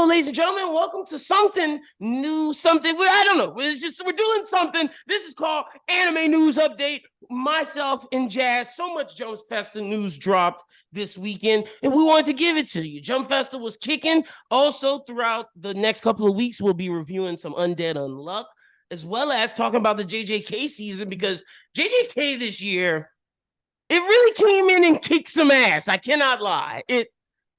Hello, ladies and gentlemen. Welcome to something new, something. I don't know. It's just we're doing something. This is called Anime News Update. Myself and Jazz. So much Jump Festa news dropped this weekend, and we wanted to give it to you. Jump Festa was kicking. Also, throughout the next couple of weeks, we'll be reviewing some Undead Unluck, as well as talking about the JJK season, because JJK this year, it really came in and kicked some ass. I cannot lie.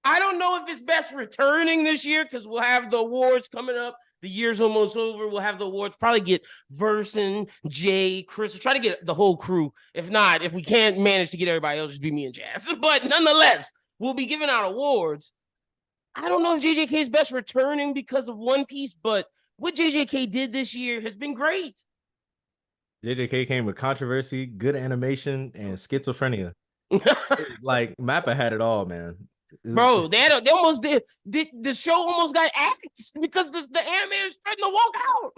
I don't know if it's best returning this year because we'll have the awards coming up. The year's almost over. We'll have the awards. Probably get Verson, Jay, Chris. Try to get the whole crew. If not, if we can't manage to get everybody else, just be me and Jazz. But nonetheless, we'll be giving out awards. I don't know if JJK is best returning because of One Piece, but what JJK did this year has been great. JJK came with controversy, good animation, and schizophrenia. Like Mappa had it all, man. Bro, they almost did. The show almost got axed because the animators threatened to walk out.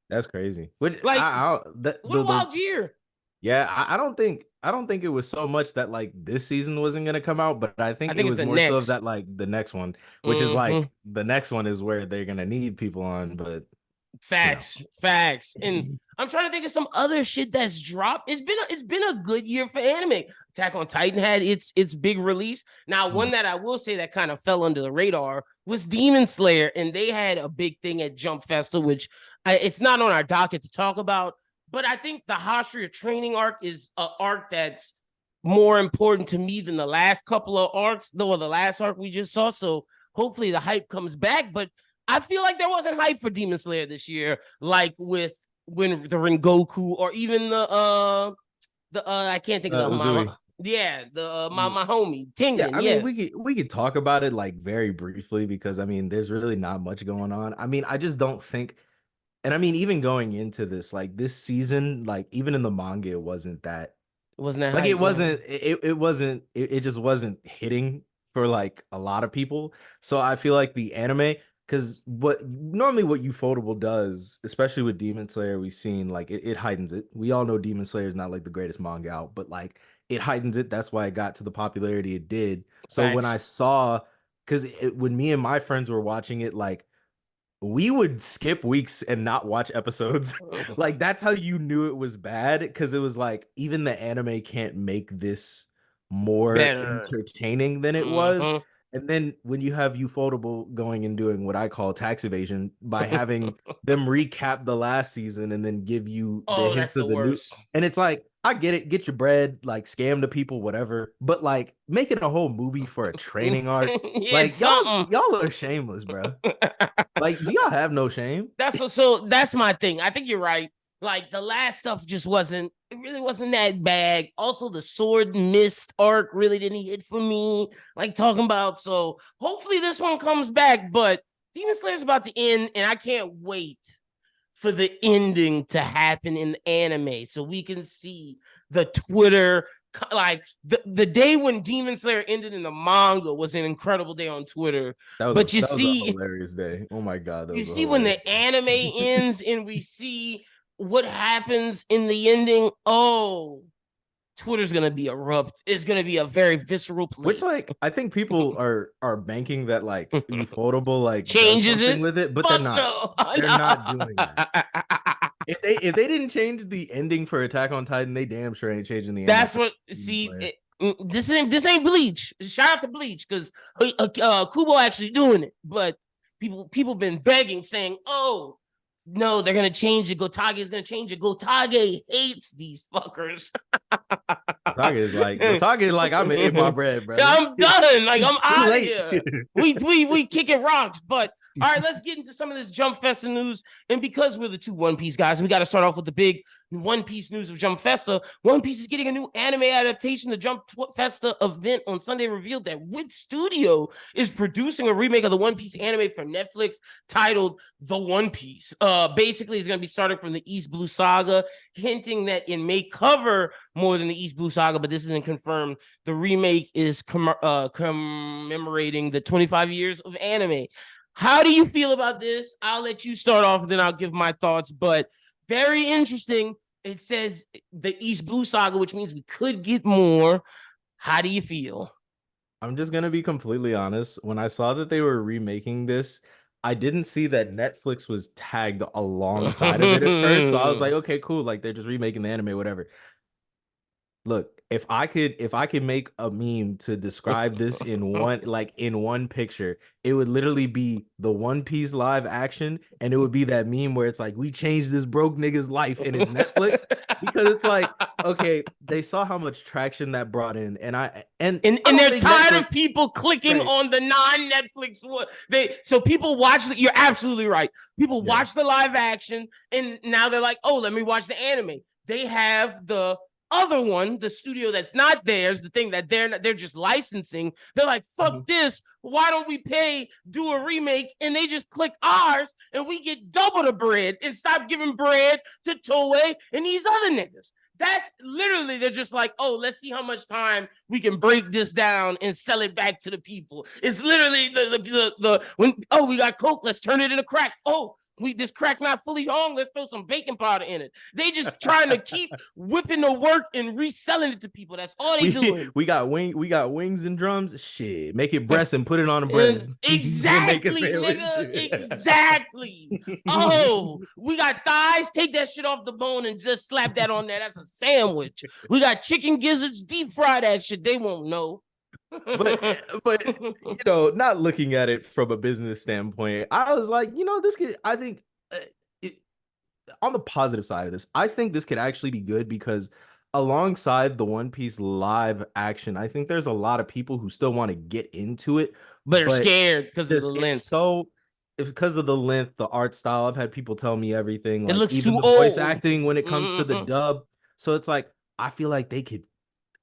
That's crazy. What a wild year. Yeah, I don't think it was so much that like this season wasn't gonna come out, but I think it was more so that like the next one, which is like the next one is where they're gonna need people on. But facts. And I'm trying to think of some other shit that's dropped. It's been a good year for anime. Attack on Titan had its big release. Now, one that I will say that kind of fell under the radar was Demon Slayer, and they had a big thing at Jump Festa, which it's not on our docket to talk about. But I think the Hashira training arc is an arc that's more important to me than the last couple of arcs, though the last arc we just saw. So hopefully the hype comes back. But I feel like there wasn't hype for Demon Slayer this year, like with when the Rengoku or even the I can't think of the mama. Yeah, my homie Tengen. Yeah, I mean we could talk about it like very briefly because I mean there's really not much going on. I mean I just don't think, and I mean even going into this like this season, like even in the manga it wasn't that like it just wasn't hitting for like a lot of people. So I feel like the anime, because what Ufotable does, especially with Demon Slayer, we've seen like it heightens it. We all know Demon Slayer is not like the greatest manga out, but like it heightens it. That's why it got to the popularity it did. So when I saw, because when me and my friends were watching it, like we would skip weeks and not watch episodes. Like that's how you knew it was bad, because it was like even the anime can't make this more entertaining than it was. And then when you have Ufotable going and doing what I call tax evasion by having them recap the last season and then give you the hints of the new, and it's like, I get it, get your bread, like scam the people, whatever. But like making a whole movie for a training arc, like y'all are shameless, bro. Like, do y'all have no shame? That's my thing. I think you're right. Like the last stuff just really wasn't that bad. Also, the Sword Mist arc really didn't hit for me. Like talking about, so hopefully this one comes back. But Demon Slayer's about to end, and I can't wait for the ending to happen in the anime so we can see the Twitter. Like the day when Demon Slayer ended in the manga was an incredible day on Twitter. That was a hilarious day. Oh my god! You see when the anime ends and we see what happens in the ending. Oh, Twitter's gonna be erupt. It's gonna be a very visceral place. Which, like, I think people are banking that like Ufotable like changes it with it, but they're not. No. They're not doing that. If they didn't change the ending for Attack on Titan, they damn sure ain't changing the ending. That's what. See, this ain't Bleach. Shout out to Bleach because Kubo actually doing it, but people been begging, saying, "Oh, no, they're gonna change it. Gotage is gonna change it. Gotage hates these fuckers." Gotage is like, I'm in my bread, bro. I'm done. Like I'm out of here. We kicking rocks, but. All right, let's get into some of this Jump Festa news. And because we're the two One Piece guys, we got to start off with the big One Piece news of Jump Festa. One Piece is getting a new anime adaptation. The Jump Festa event on Sunday revealed that Wit Studio is producing a remake of the One Piece anime for Netflix titled The One Piece. Basically, it's going to be starting from the East Blue Saga, hinting that it may cover more than the East Blue Saga, but this isn't confirmed. The remake is commemorating the 25 years of anime. How do you feel about this? I'll let you start off and then I'll give my thoughts, but very interesting. It says the East Blue Saga, which means we could get more. How do you feel? I'm just gonna be completely honest. When I saw that they were remaking this, I didn't see that Netflix was tagged alongside of it at first. So I was like, okay, cool. Like they're just remaking the anime, whatever. Look, if I could make a meme to describe this in one picture, it would literally be the One Piece live action, and it would be that meme where it's like, we changed this broke nigga's life and it's Netflix. Because it's like, okay, they saw how much traction that brought in, and I And don't they're think tired Netflix, of people clicking right. on the non-Netflix one. So people watch. You're absolutely right. People Yeah. watch the live action, and now they're like, "Oh, let me watch the anime." They have the other one, the studio that's not theirs, the thing that they're just licensing. They're like, Mhm. "Fuck this! Why don't we do a remake?" And they just click ours, and we get double the bread and stop giving bread to Toei and these other niggas. That's literally, they're just like, oh, let's see how much time we can break this down and sell it back to the people. It's literally when, oh, we got Coke, let's turn it into crack. Oh, this crack not fully hung, let's throw some baking powder in it. They just trying to keep whipping the work and reselling it to people. That's all they doing. We got wings and drums. Shit, make it breast and put it on the bread. And make a Exactly, sandwich. nigga. Exactly. Oh, we got thighs. Take that shit off the bone and just slap that on there. That's a sandwich. We got chicken gizzards. Deep fry that shit. They won't know. But you know, not looking at it from a business standpoint, I was like, you know, this could. I think it, on the positive side of this, I think this could actually be good because alongside the One Piece live action, I think there's a lot of people who still want to get into it, But they're but scared because of the just length. it's because of the length, the art style. I've had people tell me everything, It like looks even too the voice old. acting when it comes to the Mm-hmm. dub. So it's like I feel like they could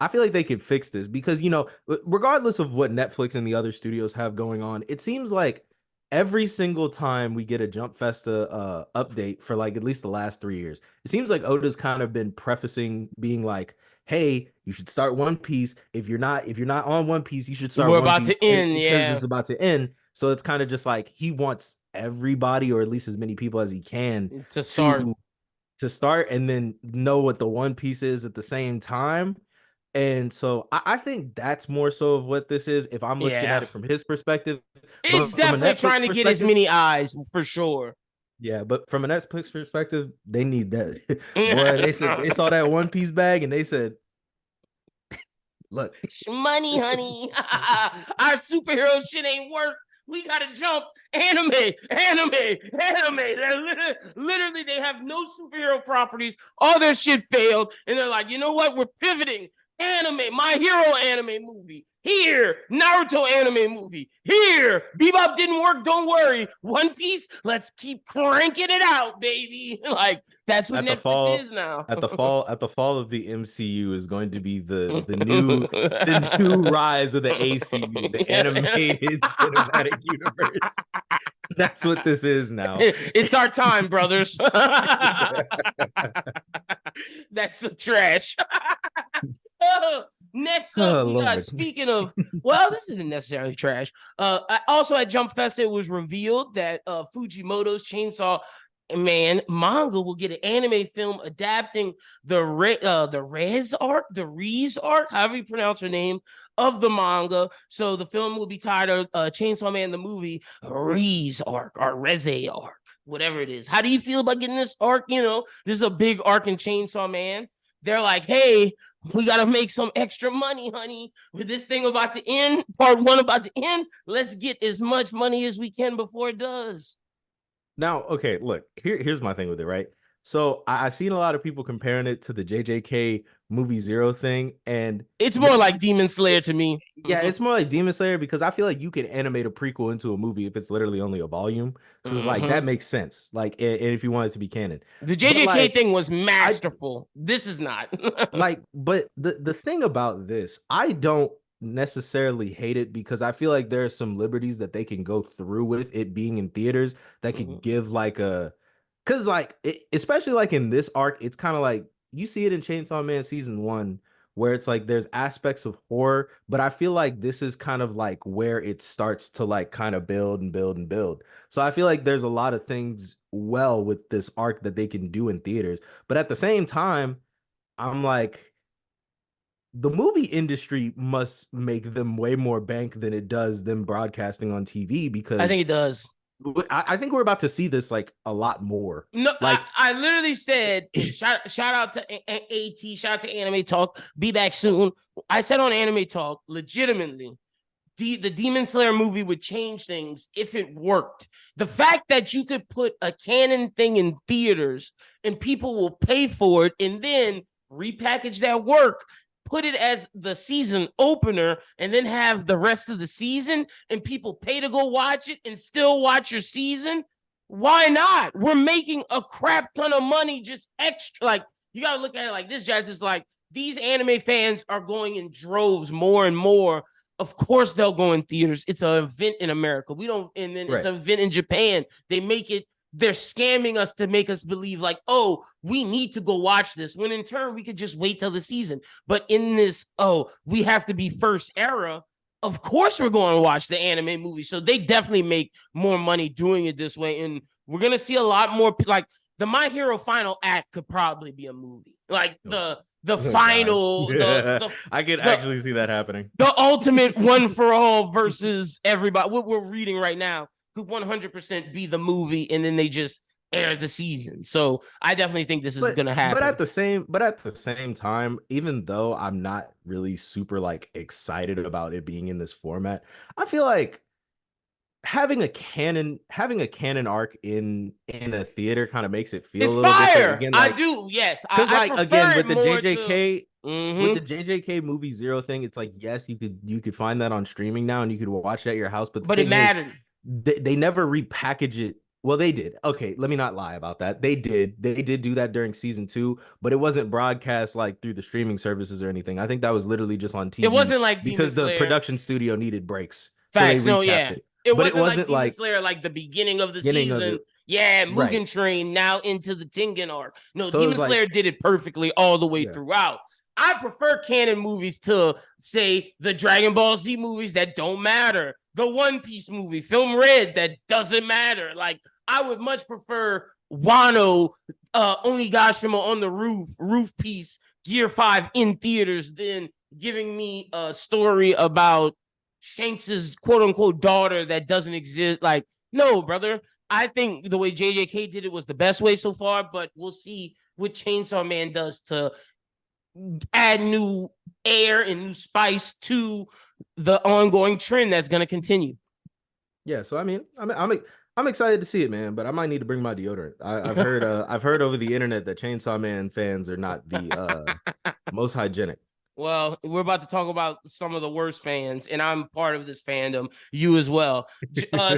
I feel like they could fix this because, you know, regardless of what Netflix and the other studios have going on, it seems like every single time we get a Jump Festa update for like at least the last 3 years, it seems like Oda's kind of been prefacing being like, hey, you should start One Piece. If you're not on One Piece, you should start We're One about Piece to end. because Yeah, it's about to end. So it's kind of just like he wants everybody, or at least as many people as he can, to start. to start and then know what the One Piece is at the same time. And so I think that's more so of what this is if I'm looking at Yeah, it from his perspective. it's But from a definitely Netflix trying to get as perspective, many eyes for sure. yeah, but from a Netflix perspective, they need that. Boy, they said they saw that One Piece bag and they said, look, Money, honey. Our superhero shit ain't work. We gotta jump. Anime, anime, anime. They're literally, they have no superhero properties. All their shit failed, and they're like, you know what? We're pivoting. Anime, My Hero anime movie. Here, Naruto anime movie. Here, Bebop didn't work. Don't worry. One Piece. Let's keep cranking it out, baby. Like that's what at the Netflix fall is now. at the fall of the MCU is going to be the new rise of the ACU, the animated cinematic universe. That's what this is now. It's our time, brothers. That's some trash. Next up, Oh we got, Lord. speaking of, well, this isn't necessarily trash. Also at Jump Festa, it was revealed that Fujimoto's Chainsaw Man manga will get an anime film adapting the Rez arc, however you pronounce her name, of the manga. So the film will be titled Chainsaw Man the movie Rez arc or Reze arc, whatever it is. How do you feel about getting this arc? You know, this is a big arc in Chainsaw Man. They're like, hey, we gotta make some extra money, honey. With this thing about to end, part one about to end, let's get as much money as we can before it does. Now, okay, look, here's my thing with it, right? So I seen a lot of people comparing it to the JJK movie Zero thing, and It's more that like Demon Slayer to me. yeah, it's more like Demon Slayer because I feel like you can animate a prequel into a movie if it's literally only a volume. So it's like that makes sense. Like, and if you want it to be canon, The but JJK like thing was I masterful. This is not. but the thing about this, I don't necessarily hate it because I feel like there are some liberties that they can go through with it being in theaters that could give like a because like especially like in this arc, it's kind of like you see it in Chainsaw Man season 1 where it's like there's aspects of horror, but I feel like this is kind of like where it starts to like kind of build and build and build. So I feel like there's a lot of things well with this arc that they can do in theaters, but at the same time I'm like, the movie industry must make them way more bank than it does them broadcasting on TV, I think because it does. I think we're about to see this like a lot more. No, Like, I literally said shout out to AT, shout out to Anime Talk. Be back soon. I said on Anime Talk, legitimately, the Demon Slayer movie would change things if it worked. The fact that you could put a canon thing in theaters and people will pay for it, and then repackage that work, put it as the season opener, and then have the rest of the season, and people pay to go watch it and still watch your season. Why not? We're making a crap ton of money just extra. Like, you got to look at it like this, Jazz. Is like, these anime fans are going in droves more and more. Of course they'll go in theaters. It's an event in America. We don't, and then it's an event in Japan. They make it, they're scamming us to make us believe like, oh, we need to go watch this, when in turn we could just wait till the season. But in this, oh, we have to be first era, of course we're going to watch the anime movie. So they definitely make more money doing it this way. And we're going to see a lot more, like the My Hero final act could probably be a movie. Like the final, I could actually see that happening. The ultimate one for all versus everybody. What we're reading right now could 100% be the movie, and then they just air the season. So I definitely think this is going to happen. But at the same time, even though I'm not really super like excited about it being in this format, I feel like having a canon arc in a theater kind of makes it feel it's a little fire. different. Again, like, I do, yes. Because like again with the JJK with the JJK movie Zero thing, it's like, yes, you could find that on streaming now and you could watch it at your house, but it mattered. They never repackage it. Well, they did. Okay, let me not lie about that. They did do that during season 2, but it wasn't broadcast like through the streaming services or anything. I think that was literally just on TV. It wasn't like because the production studio needed breaks. Facts, so they recapped it. It wasn't like Demon Slayer, like the beginning of the season. Yeah, Mugen Train now into the Tengen arc. No, so Demon Slayer did it perfectly all the way throughout. I prefer canon movies to, say, the Dragon Ball Z movies that don't matter. The One Piece movie, Film Red, that doesn't matter. Like, I would much prefer Wano, Onigashima on the roof piece, Gear 5 in theaters than giving me a story about Shanks's quote unquote daughter that doesn't exist. Like, no, brother. I think the way JJK did it was the best way so far, but we'll see what Chainsaw Man does to add new air and new spice to the ongoing trend that's going to continue. Yeah, so I mean, I'm excited to see it, man, but I might need to bring my deodorant. I've heard over the internet that Chainsaw Man fans are not the most hygienic. Well, we're about to talk about some of the worst fans, and I'm part of this fandom. You as well.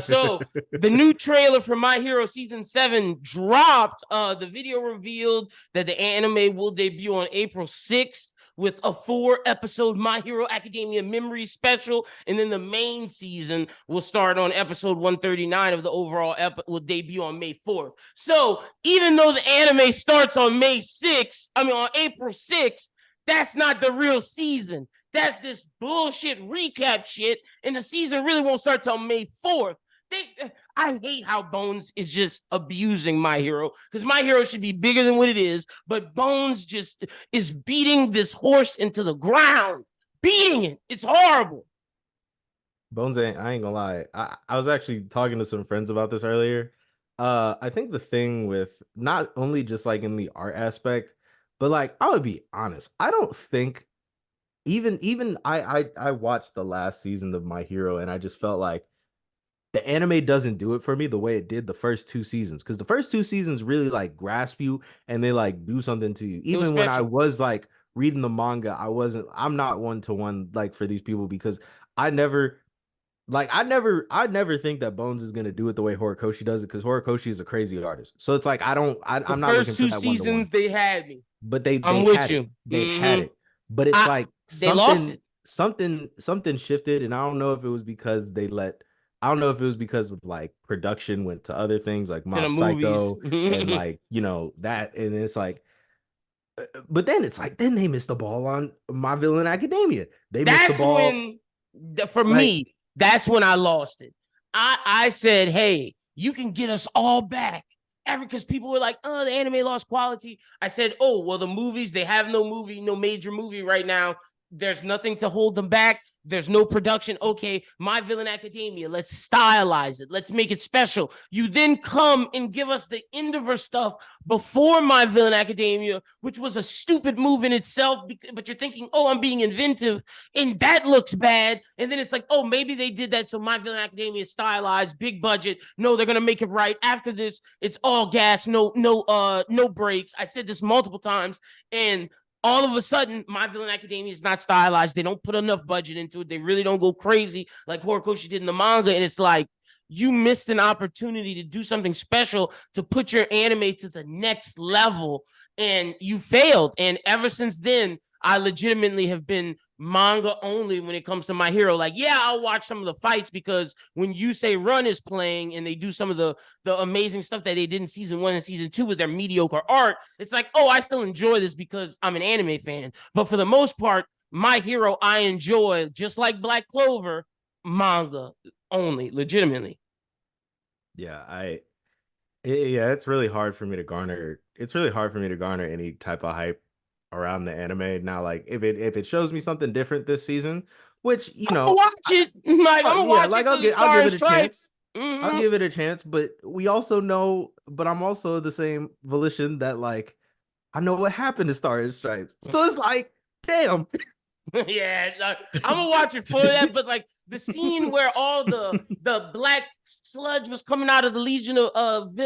So the new trailer for My Hero Season 7 dropped. The video revealed that the anime will debut on April 6th with a 4-episode My Hero Academia Memory special, and then the main season will start on episode 139 of the overall will debut on May 4th. So even though the anime starts on on April 6th, that's not the real season. That's this bullshit recap shit, and the season really won't start till May 4th. I hate how Bones is just abusing My Hero, because My Hero should be bigger than what it is, but Bones just is beating this horse into the ground. Beating it. It's horrible. Bones I ain't gonna lie. I was actually talking to some friends about this earlier. I think the thing with not only just like in the art aspect, but like, I would be honest, I don't think even I watched the last season of My Hero and I just felt like the anime doesn't do it for me the way it did the first 2 seasons. Because the first 2 seasons really like grasp you and they like do something to you. Even when I was like reading the manga, I'm not one-to-one like for these people, because I'd never think that Bones is gonna do it the way Horikoshi does it, because Horikoshi is a crazy artist. So it's like I'm not looking for that 1-to-1. First 2 seasons they had me. But they I'm with you. They had it. But it's like they lost it. Something shifted, and I don't know if it was because of like production went to other things like Mob Psycho and like, that, and it's like, but then it's like, then they missed the ball on My Villain Academia. Missed the ball. For me, that's when I lost it. I said, hey, you can get us all back. Because people were like, oh, the anime lost quality. I said, oh, well, the movies, they have no major movie right now. there's nothing to hold them back. There's no production. Okay, My Villain Academia, let's stylize it. Let's make it special. You then come and give us the Endeavor stuff before My Villain Academia, which was a stupid move in itself, but you're thinking, oh, I'm being inventive, and that looks bad. And then it's like, oh, maybe they did that so My Villain Academia is stylized, big budget. No, they're gonna make it right. After this, it's all gas, no breaks. I said this multiple times, and all of a sudden, My Villain Academia is not stylized. They don't put enough budget into it. They really don't go crazy like Horikoshi did in the manga. And it's like, you missed an opportunity to do something special to put your anime to the next level, and you failed. And ever since then, I legitimately have been manga only when it comes to My Hero. Like, yeah, I'll watch some of the fights because when You Say Run is playing and they do some of the amazing stuff that they did in season 1 and season 2 with their mediocre art, it's like, oh, I still enjoy this because I'm an anime fan. But for the most part, My Hero, I enjoy, just like Black Clover, manga only, legitimately. Yeah, it's really hard for me to garner. It's really hard for me to garner any type of hype around the anime now. Like if it shows me something different this season, which I'm gonna watch it. Like, I'm gonna yeah, watch like it I'll for the give Star and it a Stripe. chance. I'll Mm-hmm. give it a chance, but we also know. But I'm also the same volition that like I know what happened to Star and Stripes, so it's like, damn. Yeah, I'm gonna watch it for that. But like the scene where all the black sludge was coming out of the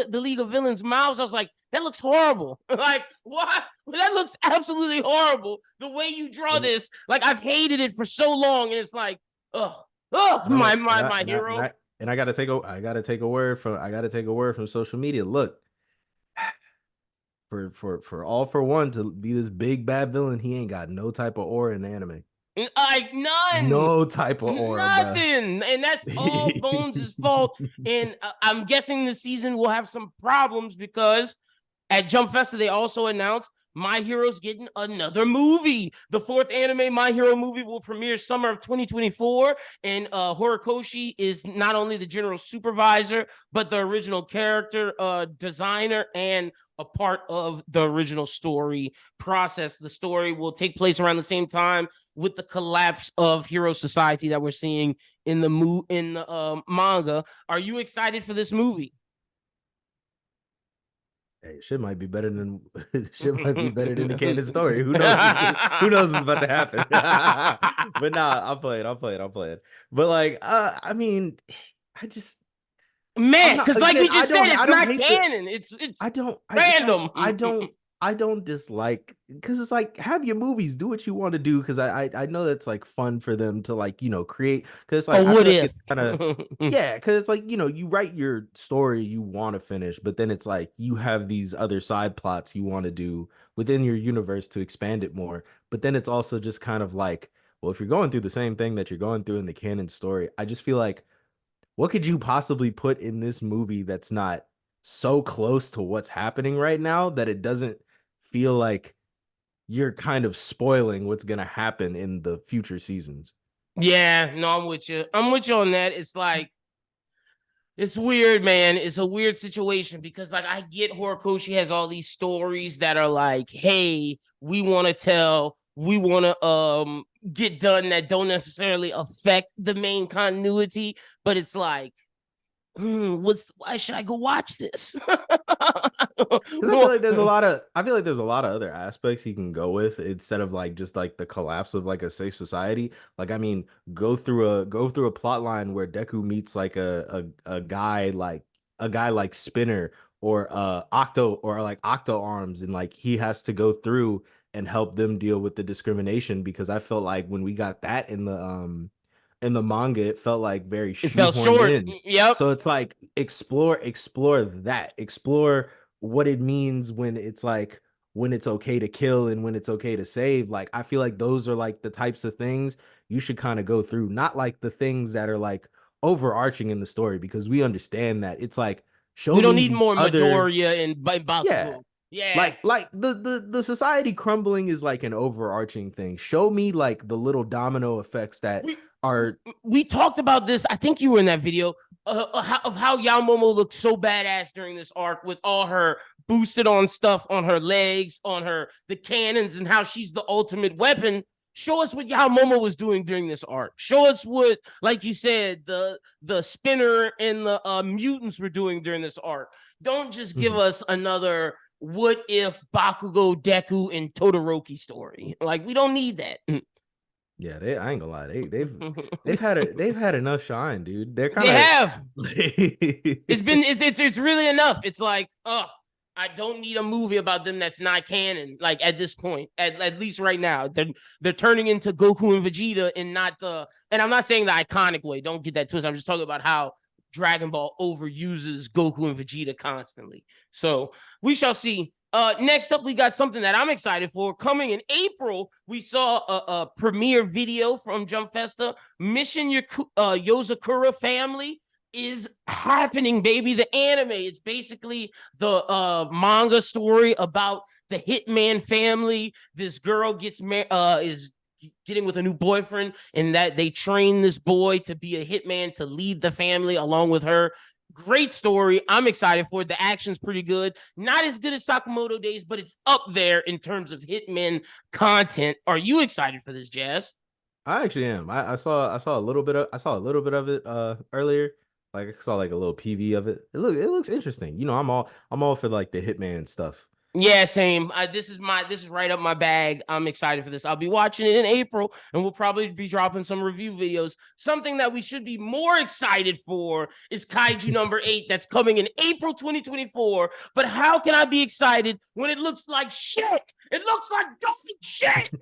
the League of Villains mouths, I was like, that looks horrible. Like, what? That looks absolutely horrible. The way you draw And this, like, I've hated it for so long, and it's like, oh, and my hero. I gotta take a word from social media. Look, for All For One to be this big bad villain, he ain't got no type of aura in the anime. Like, none. No type of aura, bro. Nothing. And that's all Bones' fault. And I'm guessing the season will have some problems because at Jump Festa, they also announced My Hero's getting another movie. The 4th anime My Hero movie will premiere summer of 2024. And Horikoshi is not only the general supervisor, but the original character designer and a part of the original story process. The story will take place around the same time with the collapse of Hero Society that we're seeing in the manga. Are you excited for this movie? Hey, shit might be better than the canon story. Who knows? Who knows what's about to happen? But nah, I'm playing. But like, I mean, I just I'm Man, not because like again. we just said, it's I don't not hate the. canon. It's I don't. random. I don't dislike because it's like have your movies, do what you want to do because I know that's like fun for them to like create because it's A like I what feel like if? it's kind of yeah because it's like you write your story you want to finish but then it's like you have these other side plots you want to do within your universe to expand it more but then it's also just kind of like well if you're going through the same thing that you're going through in the canon story I just feel like what could you possibly put in this movie that's not so close to what's happening right now that it doesn't feel like you're kind of spoiling what's going to happen in the future seasons? Yeah, no, I'm with you. I'm with you on that. It's like it's weird, man. It's a weird situation because like I get Horikoshi has all these stories that are like, hey, we want to tell, we want to get done that don't necessarily affect the main continuity, but it's like why should I go watch this? Because I feel like there's a lot of other aspects you can go with instead of like just like the collapse of like a safe society. Like I mean, go through a plot line where Deku meets like a guy like Spinner or Octo Arms and like he has to go through and help them deal with the discrimination because I felt like when we got that in the manga, it felt like very It fell shoehorned short. in. Yep. So it's like explore that. Explore what it means when it's like when it's okay to kill and when it's okay to save. Like I feel like those are like the types of things you should kind of go through, not like the things that are like overarching in the story because we understand that. It's like We show don't me need the more other Midoriya and yeah. Bakugo. Yeah. Like the society crumbling is like an overarching thing. Show me like the little domino effects that We are we talked about this. I think you were in that video of how Yaomomo looked so badass during this arc with all her boosted on stuff on her legs, on her the cannons, and how she's the ultimate weapon. Show us what how Momo was doing during this arc. Show us what, like you said, the spinner and the mutants were doing during this arc. Don't just give us another what if Bakugo, Deku, and Todoroki story. Like, we don't need that. Yeah, I ain't gonna lie, they've had enough shine, dude. They're kind They of have. It's really enough. It's like, I don't need a movie about them that's not canon. Like, at this point, at least right now, they're turning into Goku and Vegeta, and not the. And I'm not saying the iconic way. Don't get that twisted. I'm just talking about how Dragon Ball overuses Goku and Vegeta constantly. So we shall see. Next up, we got something that I'm excited for. Coming in April, we saw a premiere video from Jump Festa. Mission Yozakura Family is happening, baby. The anime. It's basically the manga story about the Hitman family. This girl is getting with a new boyfriend, and that they train this boy to be a hitman to lead the family along with her. Great story. I'm excited for it. The action's pretty good. Not as good as Sakamoto Days, but it's up there in terms of Hitman content. Are you excited for this, Jazz? I actually am. I saw a little bit of it earlier. Like, I saw like a little PV of it. It looks interesting. You know, I'm all for like the Hitman stuff. Yeah, same. This is right up my bag. I'm excited for this. I'll be watching it in April, and we'll probably be dropping some review videos. Something that we should be more excited for is Kaiju number 8 that's coming in April 2024. But how can I be excited when it looks like shit? It looks like dog shit.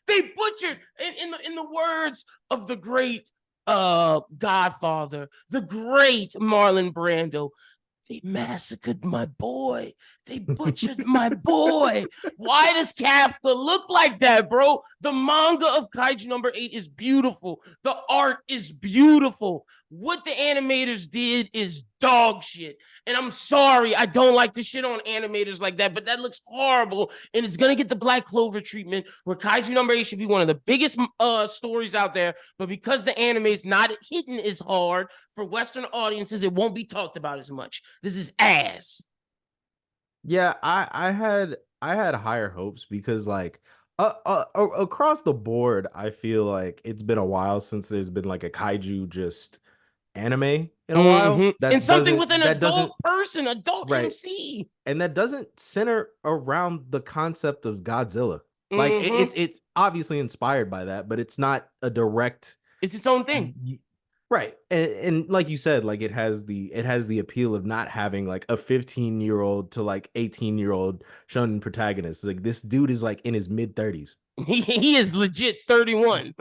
They butchered, in the words of the great Godfather, the great Marlon Brando. They massacred my boy. They butchered my boy. Why does Kafka look like that, bro? The manga of Kaiju number 8 is beautiful. The art is beautiful. What the animators did is dog shit. And I'm sorry, I don't like to shit on animators like that, but that looks horrible. And it's going to get the Black Clover treatment, where Kaiju number 8 should be one of the biggest stories out there. But because the anime is not hitting as hard for Western audiences, it won't be talked about as much. This is ass. Yeah, I had higher hopes because like across the board, I feel like it's been a while since there's been like a kaiju just anime in a while. And something with an adult person, adult right. MC. And that doesn't center around the concept of Godzilla. Like it's obviously inspired by that, but it's not a direct. It's its own thing. Right. And like you said, like it has the appeal of not having like a 15-year-old to like 18-year-old shonen protagonist. Like, this dude is like in his mid-30s. He is legit 31.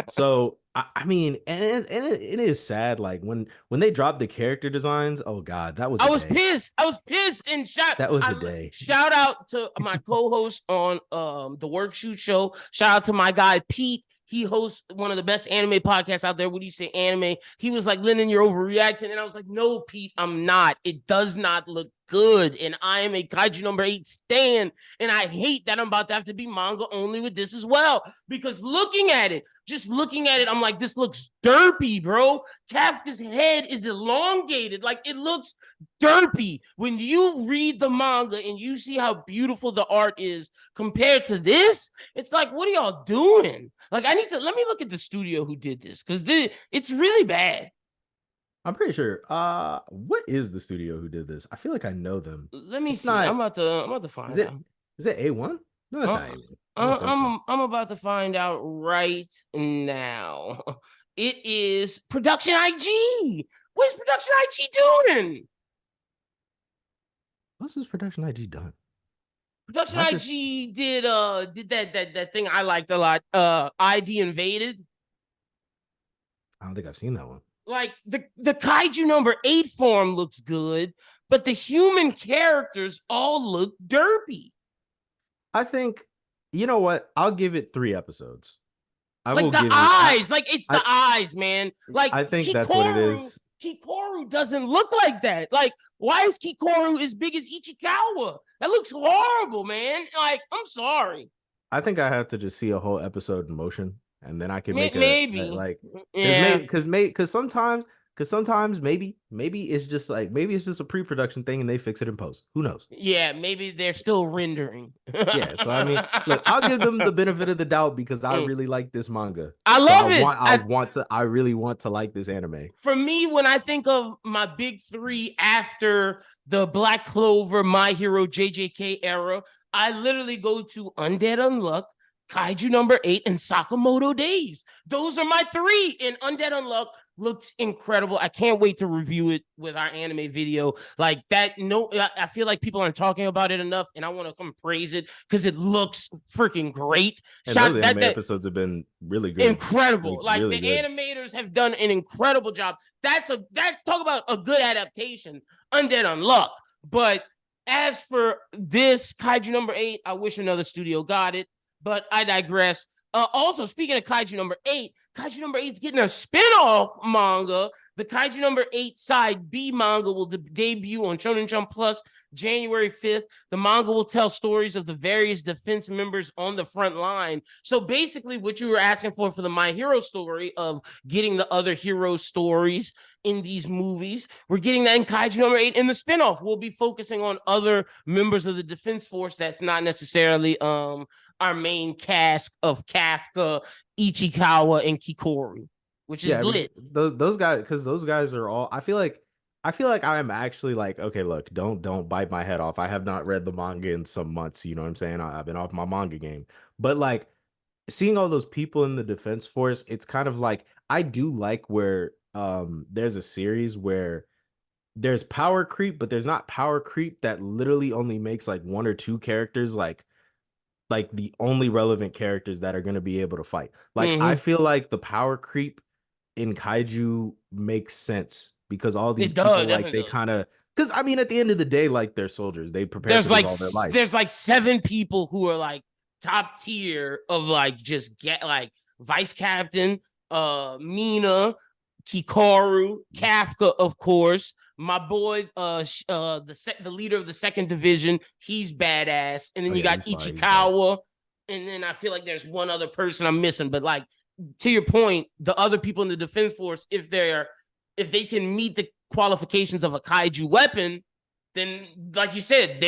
So I mean, and it is sad. Like when they dropped the character designs, oh god, that was. I was pissed. I was pissed and that was a day. Shout out to my co-host on the Work Shoot Show. Shout out to my guy Pete. He hosts one of the best anime podcasts out there. What do you say, anime? He was like, Lyn, you're overreacting. And I was like, no, Pete, I'm not. It does not look good. And I am a Kaiju number 8 stan. And I hate that I'm about to have to be manga only with this as well. Because just looking at it, I'm like, this looks derpy, bro. Kafka's head is elongated. Like, it looks derpy. When you read the manga and you see how beautiful the art is compared to this, it's like, what are y'all doing? Like, let me look at the studio who did this, because it's really bad. I'm pretty sure. What is the studio who did this? I feel like I know them. Let me see. I'm about to find out. Is it A1? No, that's not A1. I'm about to find out right now. It is Production IG. What is Production IG doing? What's this Production IG done? Production IG did that thing I liked a lot. ID Invaded. I don't think I've seen that one. Like, the Kaiju number 8 form looks good, but the human characters all look derpy. I think, you know what? I'll give it 3 episodes. Like the eyes, it's the eyes, man. Like, I think that's what it is. Kikoru doesn't look like that. Like, why is Kikoru as big as Ichikawa? That looks horrible, man. Like, I'm sorry. I think I have to just see a whole episode in motion, and then I can make maybe because sometimes Because sometimes maybe it's just like maybe it's just a pre-production thing and they fix it in post. Who knows? Yeah, maybe they're still rendering. Yeah. So I mean, look, I'll give them the benefit of the doubt because I Mm. really like this manga. I So love it. I really want to like this anime. For me, when I think of my big three after the Black Clover, My Hero, JJK era, I literally go to Undead Unluck, Kaiju number 8, and Sakamoto Days. Those are my three. And Undead Unluck looks incredible. I can't wait to review it with our anime video. Like that, no, I feel like people aren't talking about it enough, and I want to come praise it because it looks freaking great. And those anime episodes have been really good. Incredible. Like really the good. animators have done an incredible job. That's talk about a good adaptation. Undead Unluck. But as for this Kaiju number 8, I wish another studio got it, but I digress. Also, speaking of Kaiju number 8, Kaiju number 8 is getting a spin-off manga. The Kaiju number 8 side B manga will debut on Shonen Jump Plus January 5th. The manga will tell stories of the various defense members on the front line. So basically what you were asking for the My Hero story of getting the other hero stories in these movies, we're getting that in Kaiju number 8. In the spinoff, we'll be focusing on other members of the defense force that's not necessarily our main cast of Kafka, Ichikawa, and Kikoru, which is lit. Those guys, because those guys are all. I feel like I am actually like, okay, look, don't bite my head off. I have not read the manga in some months. You know what I'm saying? I've been off my manga game, but like seeing all those people in the defense force, it's kind of like I do like where there's a series where there's power creep, but there's not power creep that literally only makes like one or two characters like the only relevant characters that are going to be able to fight. Like I feel like the power creep in kaiju makes sense because all these people like they kind of because I mean at the end of the day like they're soldiers, they prepare for all their life. There's like 7 people who are like top tier of like just get like vice captain, Mina, Kikoru, Kafka, of course. My boy, the leader of the 2nd division, he's badass. And then you got Ichikawa. And then I feel like there's one other person I'm missing. But like to your point, the other people in the defense force, if they can meet the qualifications of a kaiju weapon, then like you said,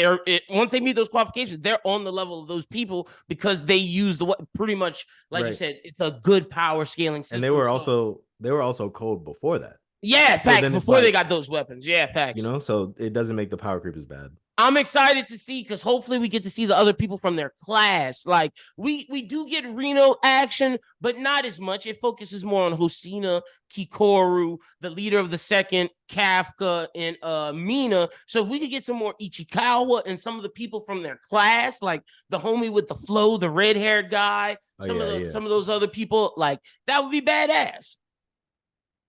once they meet those qualifications, they're on the level of those people because they use pretty much like you said, it's a good power scaling system. And they were also cold before that. Yeah, facts. Before they got those weapons. Yeah, facts. You know, so it doesn't make the power creep as bad. I'm excited to see because hopefully we get to see the other people from their class. Like we do get Reno action, but not as much. It focuses more on Hosina, Kikoru, the leader of the 2nd, Kafka, and Mina. So if we could get some more Ichikawa and some of the people from their class, like the homie with the flow, the red-haired guy, some of those other people, like that would be badass.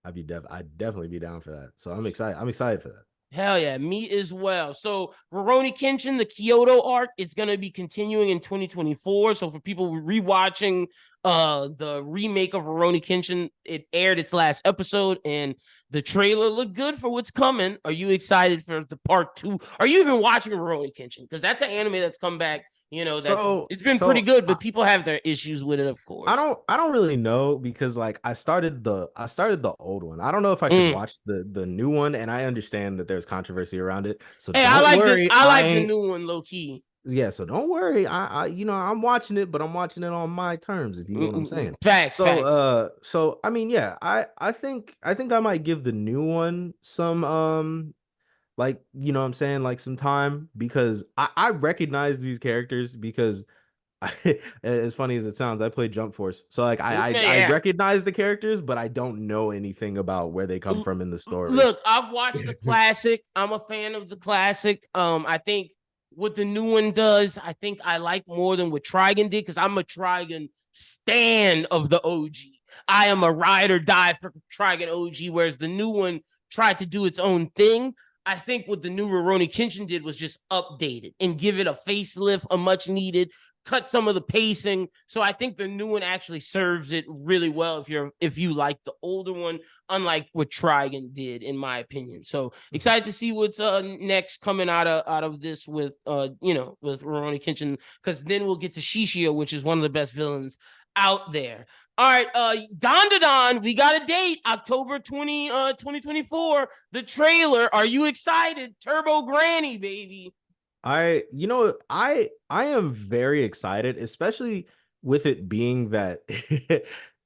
I'd definitely be down for that. So I'm excited for that. Hell yeah, me as well. So Rurouni Kenshin, the Kyoto arc, it's going to be continuing in 2024. So for people rewatching the remake of Rurouni Kenshin, it aired its last episode and the trailer looked good for what's coming. Are you excited for the part 2? Are you even watching Rurouni Kenshin? Because that's an anime that's come back. You know, it's been pretty good, but people have their issues with it, of course. I don't really know because like I started the old one. I don't know if I should watch the new one, and I understand that there's controversy around it. So hey, I like the new one low key. Yeah, so don't worry. I I'm watching it, but I'm watching it on my terms, if you know what I'm saying. Facts. So I mean, yeah, I think I might give the new one some like, you know what I'm saying, like some time because I recognize these characters because as funny as it sounds, I play Jump Force. So like I recognize the characters, but I don't know anything about where they come from in the story. Look, I've watched the classic. I'm a fan of the classic. I think what the new one does, I think I like more than what Trigun did because I'm a Trigun stan of the OG. I am a ride or die for Trigun OG, whereas the new one tried to do its own thing. I think what the new Rurouni Kenshin did was just update it and give it a facelift, a much needed, cut some of the pacing. So I think the new one actually serves it really well if you like the older one, unlike what Trigun did, in my opinion. So excited to see what's next coming out of this with with Rurouni Kenshin, because then we'll get to Shishio, which is one of the best villains out there. All right, Don to Don, we got a date, October 2024. The trailer. Are you excited? Turbo Granny, baby. I am very excited, especially with it being that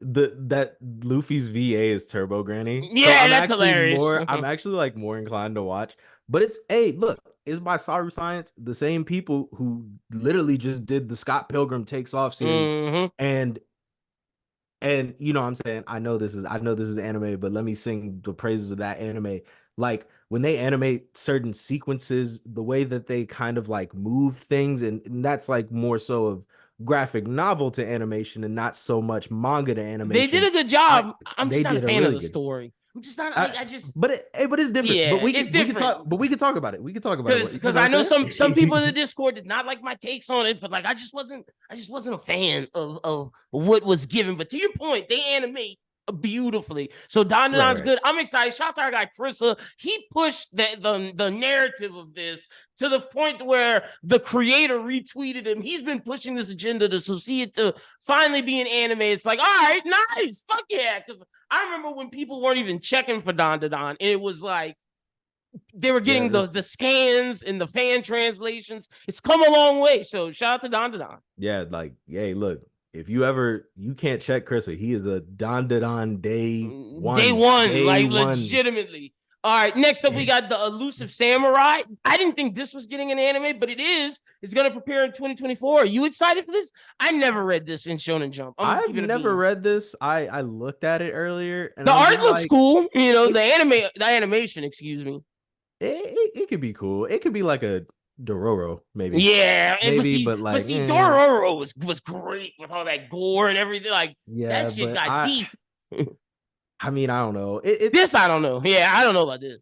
that Luffy's VA is Turbo Granny. So Yeah, that's hilarious. I'm actually like more inclined to watch. But it's hey, look, it's by Saru Science, the same people who literally just did the Scott Pilgrim Takes Off series. Mhm. And you know what I'm saying, I know this is anime, but let me sing the praises of that anime. Like when they animate certain sequences, the way that they kind of like move things, and that's like more so of graphic novel to animation and not so much manga to They did animation. a good I job. I'm just They not a did a fan of really the good. story. I'm just not I, like I just but it's different. But yeah, it's we can talk. different. But we can talk about it. We can talk about it. You Because know I what know I'm some people in the saying? Discord did not like my takes on it, but like I just wasn't a fan of what was given. But to your point, they animate beautifully. So Don Right, Don's right. good. I'm excited. Shout out to our guy Chrissa. He pushed the narrative of this to the point where the creator retweeted him. He's been pushing this agenda to see it to finally be an anime. It's like, all right, nice, fuck yeah. Because I remember when people weren't even checking for Don to Don, and it was like they were Yeah, getting the scans and the fan translations. It's come a long way. So shout out to Don to Don. yeah, like, hey, look, if you can't check Chrissy, he is the Don Don Day one, day like one. legitimately. All right, next up we got the Elusive Samurai. I didn't think this was getting an anime, but it is. It's gonna prepare in 2024. Are you excited for this? I never read this in Shonen Jump. I'm I've keeping it a never bean. read this. I looked at it earlier and The I'm art just looks like, cool. You know, it, the animation, excuse me. it could be cool. It could be like a Dororo, maybe. Yeah, Maybe, but but like, see, Dororo was great with all that gore and everything. Like yeah, that shit but got deep. I mean, I don't know. It's This I don't know. Yeah, I don't know about this.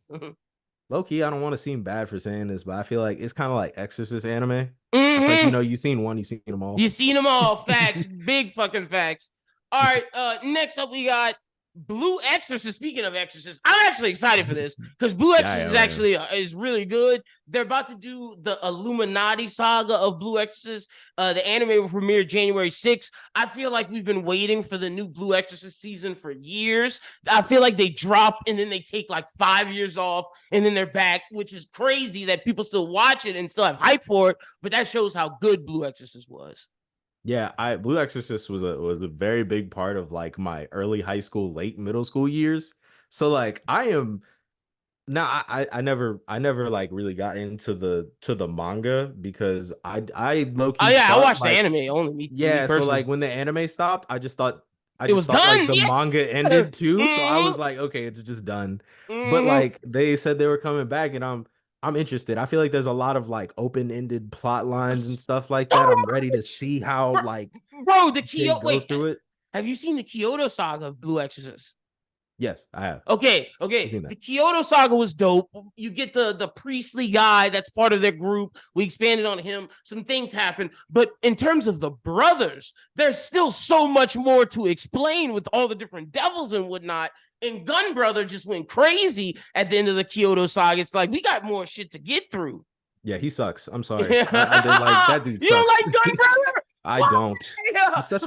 low key. I don't want to seem bad for saying this, but I feel like it's kind of like Exorcist anime. It's like, Mm-hmm. you seen one, you seen them all. You seen them all. Facts. Big fucking facts. All right. Next up, we got Blue Exorcist. Speaking of Exorcist, I'm actually excited for this because Blue Yeah, I Exorcist is am. actually is really good. They're about to do the Illuminati saga of Blue Exorcist. The anime will premiere January 6th. I feel like we've been waiting for the new Blue Exorcist season for years. I feel like they drop and then they take like 5 years off and then they're back, which is crazy that people still watch it and still have hype for it. But that shows how good Blue Exorcist was. Yeah, I Blue Exorcist was a very big part of like my early high school, late middle school years. So like I am now I never like really got into the manga because I low Oh key yeah, I thought watched the like, anime only. Me yeah, so personally. like when the anime stopped, I It just was thought like done. the Yeah. manga ended too. So I Mm-hmm. was like, okay, it's just done. But Mm-hmm. like they said they were coming back and I'm interested. I feel like there's a lot of like open-ended plot lines and stuff like that. I'm ready to see how Bro, like bro, the they Kyoto. go Wait, through it. have you seen the Kyoto saga of Blue Exorcist? Yes, I have. Okay, I've okay. seen The that. Kyoto saga was dope. You get the priestly guy that's part of their group. We expanded on him. Some things happen, but in terms of the brothers, there's still so much more to explain with all the different devils and whatnot. And Gun Brother just went crazy at the end of the Kyoto saga. It's like we got more shit to get through. Yeah, he sucks. I'm you sorry. don't I didn't like that dude sucks. like Gun Brother? I Why? don't. He's such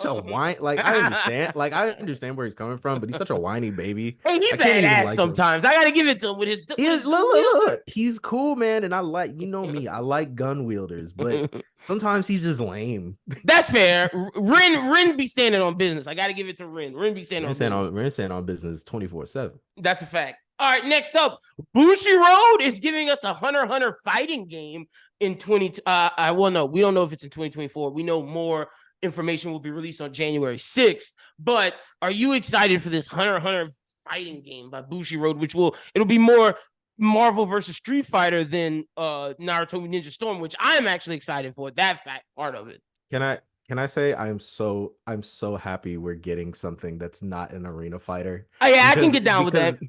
a whine. Like I understand where he's coming from, but he's such a whiny baby. Hey, he I can't even badass like him. sometimes. I gotta give it to him He with is his dual look. He's cool, man, and I like me. I like gun wielders, but wielder. sometimes he's just lame. That's fair. Rin be standing on business. I gotta give it to Rin. Rin be standing on business. We're saying on business 24/7. That's a fact. All right, next up, Bushi Road is giving us a Hunter fighting game in 20. Well, no, we don't know if it's in 2024. We know more information will be released on January 6th. But are you excited for this Hunter fighting game by Bushi Road, which it'll be more Marvel versus Street Fighter than Naruto Ninja Storm, which I am actually excited for that fact part of it. Can I say I'm so happy we're getting something that's not an arena fighter Oh yeah, I can because get down with that.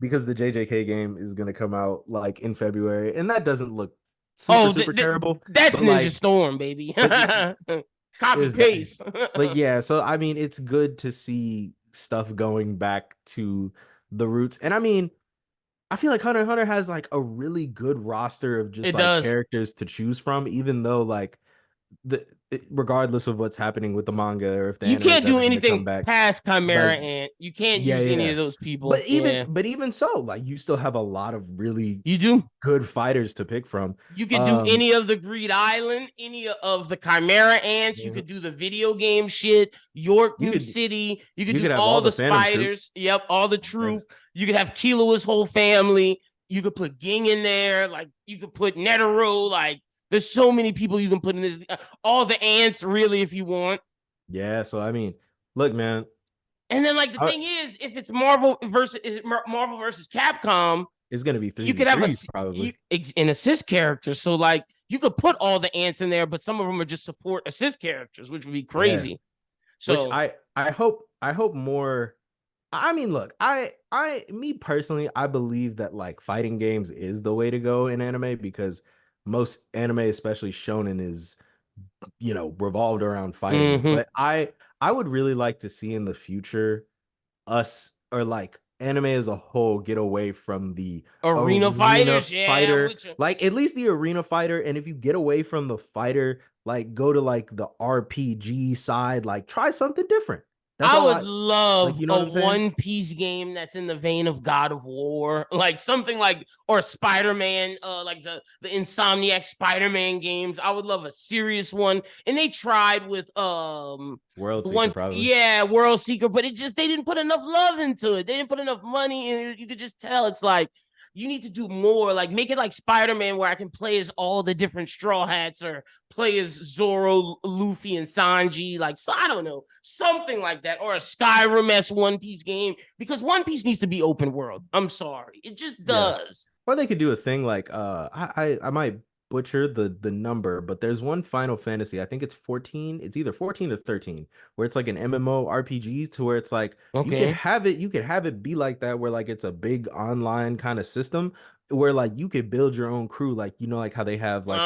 the JJK game is gonna come out like in February, and that doesn't look Oh, super terrible. that's But Ninja like, Storm, baby. but Copy is that paste. like, yeah? So I mean, it's good to see stuff going back to the roots, and I mean, I feel like Hunter x Hunter has like a really good roster of just It like does. characters to choose from, even though like the regardless of what's happening with the manga or if the You anime is can't do ever going to come anything back. past Chimera Like, Ant. You can't yeah, use yeah, any yeah. of those people. Yeah, But even so, like you still have a lot of really you do. good fighters to pick from. You could do Um, any of the Greed Island, any of the Chimera Ants. You mhm. could do the video game shit, York you New could City. You could you do could have all all the the Phantom Troop. spiders. Yep, all the troop. That's You could have Kilo's whole family. You could put Ging in there. Like you could put Netero. Like there's so many people you can put in this. All the ants, really, if you want. yeah. So I mean, look, man. And then like the I, thing is, if it's Marvel versus Capcom, it's gonna be you three v could have threes probably. an assist character. So like you could put all the ants in there, but some of them are just support assist characters, which would be Yeah. crazy. Which So I hope more. I mean, look, me personally, I believe that like fighting games is the way to go in anime because most anime, especially shonen, is revolved around fighting. mhm. But I would really like to see in the future us or like anime as a whole get away from the Arena arena fighters, yeah, fighter, which like at least the arena fighter. And if you get away from the fighter, like go to like the RPG side, like try something different. That's I all would I like. love You know what a I'm saying? One Piece game that's in the vein of God of War, like something like or Spider-Man, like the Insomniac Spider-Man games. I would love a serious one. And they tried with World Seeker one, probably. yeah, World Seeker, but they didn't put enough love into it. They didn't put enough money, and you could just tell it's like you need to do more. Like make it like Spider-Man, where I can play as all the different Straw Hats, or play as Zoro, Luffy, and Sanji. Like so, I don't know, something like that, or a Skyrim s One Piece game, because One Piece needs to be open world. I'm sorry, it just Yeah. does. Or they could do a thing like I might butcher the number, but there's one Final Fantasy, I think it's 14, it's either 14 or 13, where it's like an MMO RPG to where it's like Okay. you could have it be like that where like it's a big online kind of system where like you could build your own crew like like how they have like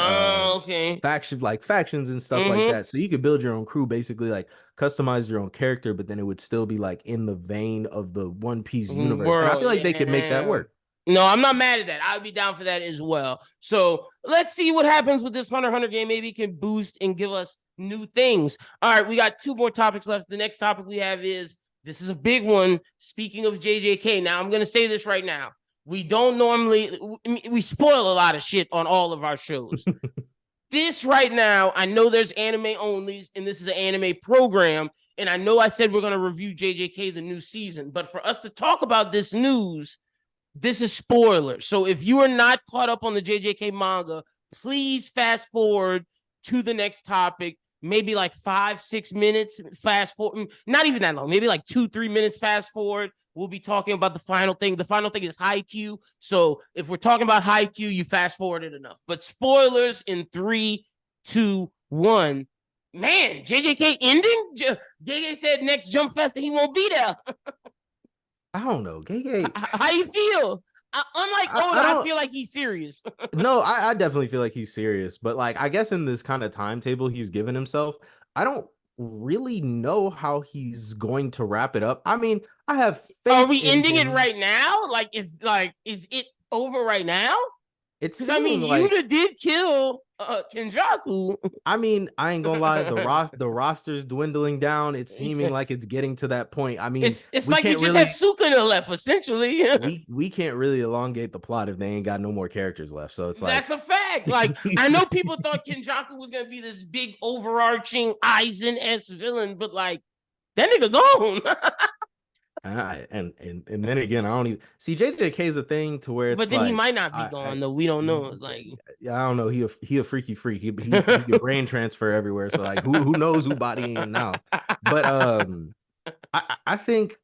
Okay. factions and stuff like Mm-hmm. that. So you could build your own crew basically like customize your own character, but then it would still be like in the vein of the One Piece universe. And I World, feel like they could make that yeah. work. No, I'm not mad at that. I'd be down for that as well. So let's see what happens with this Hunter game. Maybe it can boost and give us new things. All right, we got two more topics left. The next topic we have is this is a big one. Speaking of JJK, now I'm going to say this right now. We don't normally, we spoil a lot of shit on all of our shows. This right now, I know there's anime onlys, and this is an anime program. And I know I said we're going to review JJK the new season, but for us to talk about this news, this is spoiler. So if you are not caught up on the JJK manga, please fast forward to the next topic. Maybe like 5-6 minutes fast forward. Not even that long. Maybe like 2-3 minutes fast forward. We'll be talking about the final thing. The final thing is Haikyuu. So if we're talking about Haikyuu, you fast forwarded enough. But spoilers in 3, 2, 1. Man, JJK ending? JJ said next Jump Festa he won't be there. I don't know. Gay. How you feel? Unlike Oda, I I don't feel like he's serious. no, I definitely feel like he's serious, but like I guess in this kind of timetable he's given himself, I don't really know how he's going to wrap it up. I mean, I have Are faith we in ending it right him. now? Is it over right now? It's Because I mean, seeming like Yuta did kill Kenjaku. I mean, I ain't gonna lie, the roster's dwindling down. It's seeming like it's getting to that point. I mean, It's we like you can't just have really Sukuna left, essentially. we can't really elongate the plot if they ain't got no more characters left. So it's like That's a fact. Like I know people thought Kenjaku was gonna be this big overarching Aizen-esque villain, but like that nigga gone. And then again, I don't even see JJK is a thing to where But it's then he like might not be gone though. We don't know. It's like I don't know. He a freaky freak. He can brain transfer everywhere. So like who knows who bodying him now? But I think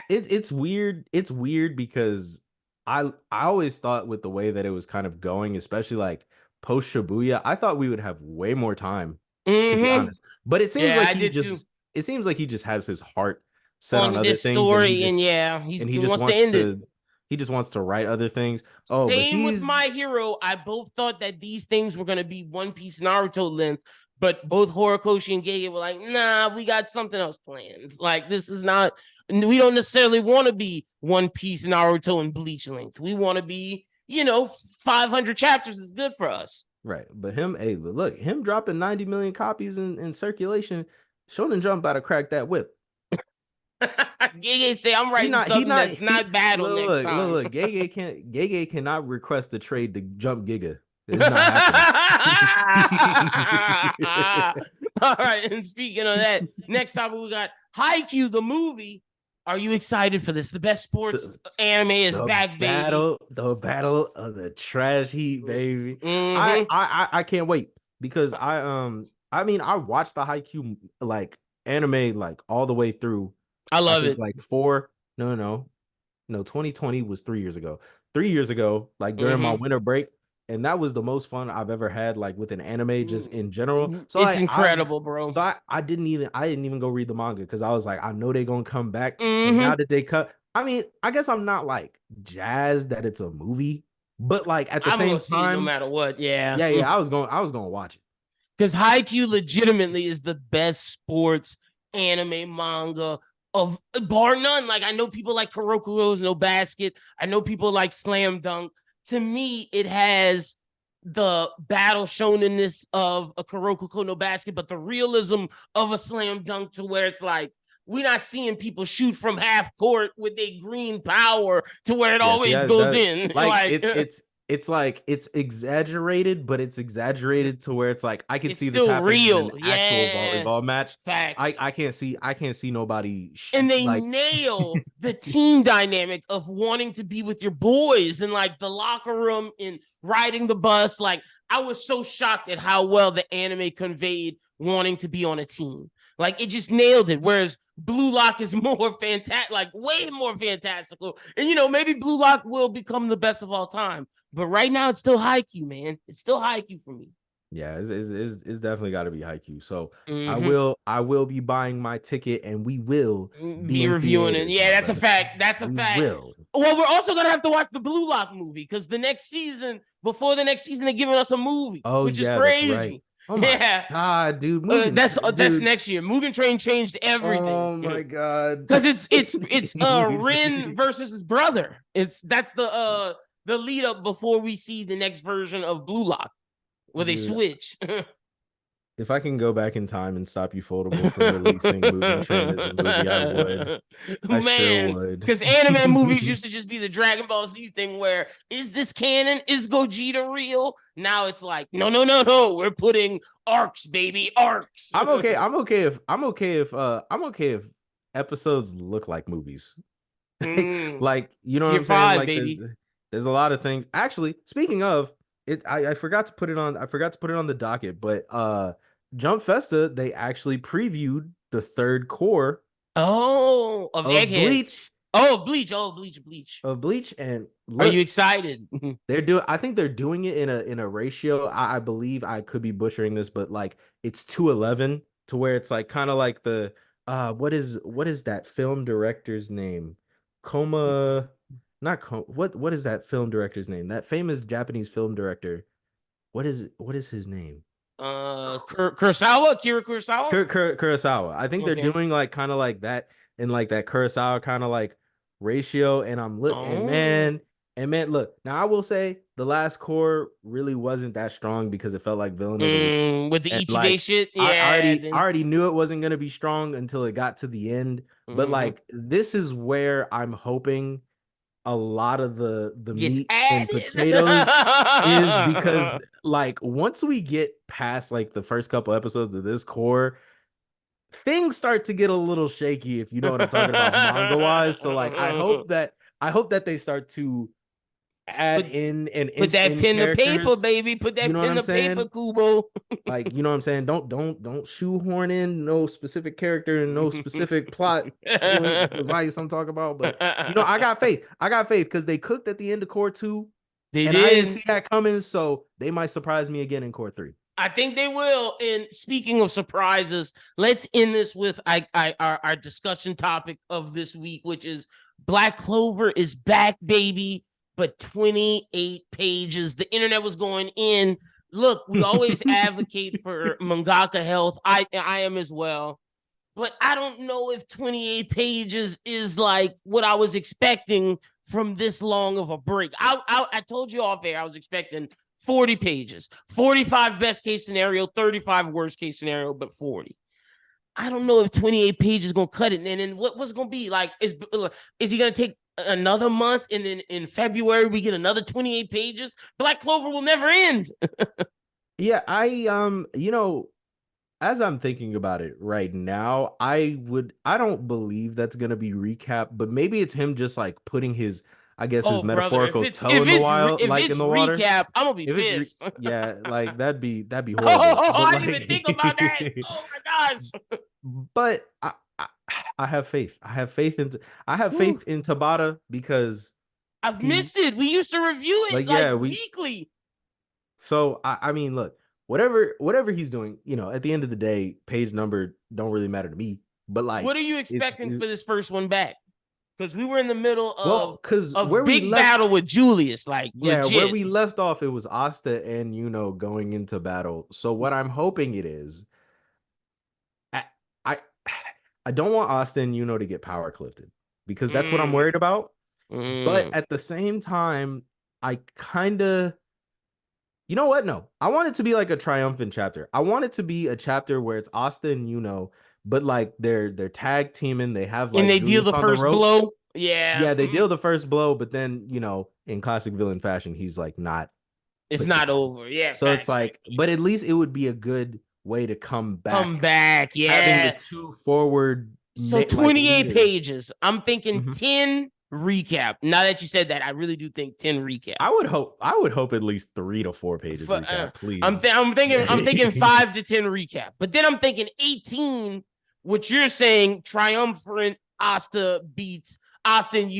it's weird. It's weird because I always thought with the way that it was kind of going, especially like post Shibuya, I thought we would have way more time, to be mm-hmm. honest. But it seems Yeah, like I did too. it seems like he just has his heart set on On other this things and story, and yeah, he wants to end it. he just wants to write other things. Oh, but Same with he's My Hero. I both thought that these things were gonna be One Piece Naruto length, but both Horikoshi and Gege were like, "Nah, we got something else planned. Like this is not. We don't necessarily want to be One Piece Naruto and Bleach length. We want to be, 500 chapters is good for us." Right. But look, him dropping 90 million copies in circulation, Shonen Jump about to crack that whip. Gege say I'm He writing not he something not that's he not battle next time. look, Gege cannot request the trade to Jump Giga. It's not happening. All right, and speaking of that, next topic we got Haikyuu the movie. Are you excited for this? The best sports anime is back, baby. The battle of the trash heap, baby. Mm-hmm. I can't wait because I mean I watched the Haikyuu like anime like all the way through. I love think it. like 2020 was 3 years ago. 3 years ago, like during my winter break, and that was the most fun I've ever had, like with an anime, just in general. So it's incredible, bro. So I didn't even go read the manga because I was like, I know they're gonna come back. And now that they cut, I mean, I guess I'm not like jazzed that it's a movie, but like at the I'm same gonna see it no time, matter what. Yeah. I was gonna watch it. Because Haikyuu legitimately is the best sports anime manga of bar none. Like I know people like Kuroko's No Basket. I know people like Slam Dunk. To me, it has the battle shonenness of a Kuroko no Basket, but the realism of a Slam Dunk to where it's like we're not seeing people shoot from half court with a green power to where it always goes in. Like it's like it's exaggerated, but it's exaggerated to where it's like I can see this happening in an actual volleyball match. Facts. I can't see nobody. And they nail the team dynamic of wanting to be with your boys and like the locker room and riding the bus. Like I was so shocked at how well the anime conveyed wanting to be on a team. Like it just nailed it. Whereas Blue Lock is more fantastic, like way more fantastical. And maybe Blue Lock will become the best of all time. But right now it's still Haikyuu, man. It's still Haikyuu for me. Yeah, it's definitely got to be Haikyuu. So I will be buying my ticket, and we will be reviewing it. Yeah, that's a fact. That's a fact. Will. Well, we're also gonna have to watch the Blue Lock movie because before the next season, they're giving us a movie, which is crazy. That's right. Oh my god, dude! That's next year. Moving Train changed everything. Oh my god! Because it's Rin versus his brother. That's the lead up before we see the next version of Blue Lock, where they switch. If I can go back in time and stop Ufotable from releasing Moving Train as a movie, I would. I sure would. Because anime movies used to just be the Dragon Ball Z thing where, is this canon? Is Gogeta real? Now it's like, no. We're putting arcs, baby, arcs. I'm okay if episodes look like movies. Like, you know what I'm saying? Like baby. There's a lot of things. Actually, speaking of it, I forgot to put it on the docket, but Jump Festa, they actually previewed the third core of Bleach. Bleach. Of Bleach, and are you excited? I think they're doing it in a ratio. I believe, I could be butchering this, but like it's 2:11 to where it's like kind of like the what is that film director's name? What is that film director's name? That famous Japanese film director. What is his name? Kurosawa? Akira Kurosawa? Kurosawa. I think they're doing like kind of like that in like that Kurosawa kind of like ratio. And I'm looking, and man, look, now I will say the last core really wasn't that strong because it felt like villain of the week. With the Ichibei shit. Yeah, I already knew it wasn't gonna be strong until it got to the end. But like this is where I'm hoping a lot of the meat and potatoes is, because like once we get past like the first couple episodes of this core, things start to get a little shaky, if you know what I'm talking about, manga wise. So like I hope that they start to add in and put that pen to paper, baby. Put that pen to paper, Kubo. Like, you know what I'm saying? Don't shoehorn in no specific character and no specific plot device I'm talking about. But I got faith because they cooked at the end of core 2. I didn't see that coming, so they might surprise me again in core 3. I think they will. And speaking of surprises, let's end this with our discussion topic of this week, which is Black Clover is back, baby. But 28 pages. The internet was going in. Look, we always advocate for mangaka health. I am as well. But I don't know if 28 pages is like what I was expecting from this long of a break. I told you off air I was expecting 40 pages, 45 best case scenario, 35 worst case scenario, but 40. I don't know if 28 pages is gonna cut it. And then what's gonna be like? Is he gonna take another month, and then in February we get another 28 pages? Black Clover will never end. Yeah, as I'm thinking about it right now, I don't believe that's gonna be recap, but maybe it's him just like putting his, I guess, his Brother, metaphorical toe in the wild, like in the water. recap, I'm gonna be If pissed. yeah, like that'd be horrible. Oh, But I like, didn't even think about that. Oh my gosh. but I have faith. I have faith in Tabata because I've missed it. We used to review it like, like yeah, weekly. So I mean, look, whatever he's doing, at the end of the day, page number don't really matter to me. But like, what are you expecting for this first one back? Because we were in the middle of big battle with Julius, like legit. Where we left off, it was Asta and going into battle. So what I'm hoping it is, I don't want Asta and to get power clifted because that's what I'm worried about. But at the same time, I kind of, you know what? No, I want it to be like a triumphant chapter. I want it to be a chapter where it's Asta and but like they're tag teaming. They have like, and they deal the first blow. Yeah, they deal the first blow, but then in classic villain fashion, he's like not. It's not over. Yeah. So it's like, but at least it would be a good way to come back. Yeah. Having the two forward. So 28 pages. I'm thinking 10 recap. Now that you said that, I really do think 10 recap. I would hope at least 3 to 4 pages recap, please. I'm thinking 5 to 10 recap. But then I'm thinking 18, which you're saying triumphant Asta beats Asta and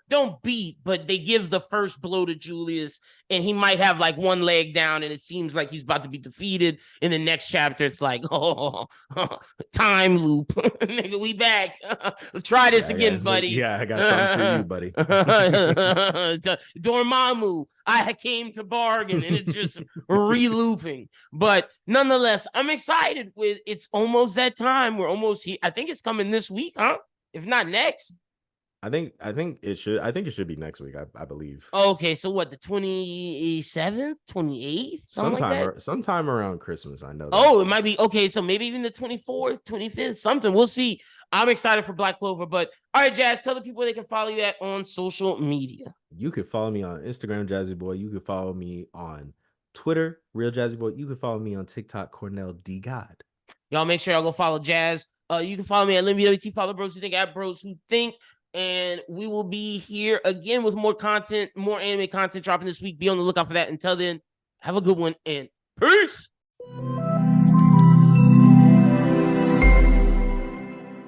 don't beat, but they give the first blow to Julius, and he might have like one leg down, and it seems like he's about to be defeated. In the next chapter, it's like, time loop. Nigga, we back. Try this again, buddy. Yeah, I got something for you, buddy. Dormammu, I came to bargain, and it's just re-looping. But nonetheless, I'm excited with it's almost that time. We're almost here. I think it's coming this week, huh? If not next. I think it should be next week, I believe. Okay, so what, the 27th, 28th? Sometime around Christmas, I know that. Oh, it might be okay, so maybe even the 24th, 25th, something. We'll see. I'm excited for Black Clover, but all right, Jazz, tell the people where they can follow you at on social media. You can follow me on Instagram, Jazzy Boy. You can follow me on Twitter, Real Jazzy Boy. You can follow me on TikTok, Cornell D God. Y'all make sure y'all go follow Jazz. You can follow me at LynBWT, follow BrosWhoThink at BrosWhoThink. And we will be here again with more content, more anime content dropping this week. Be on the lookout for that. Until then, have a good one and peace.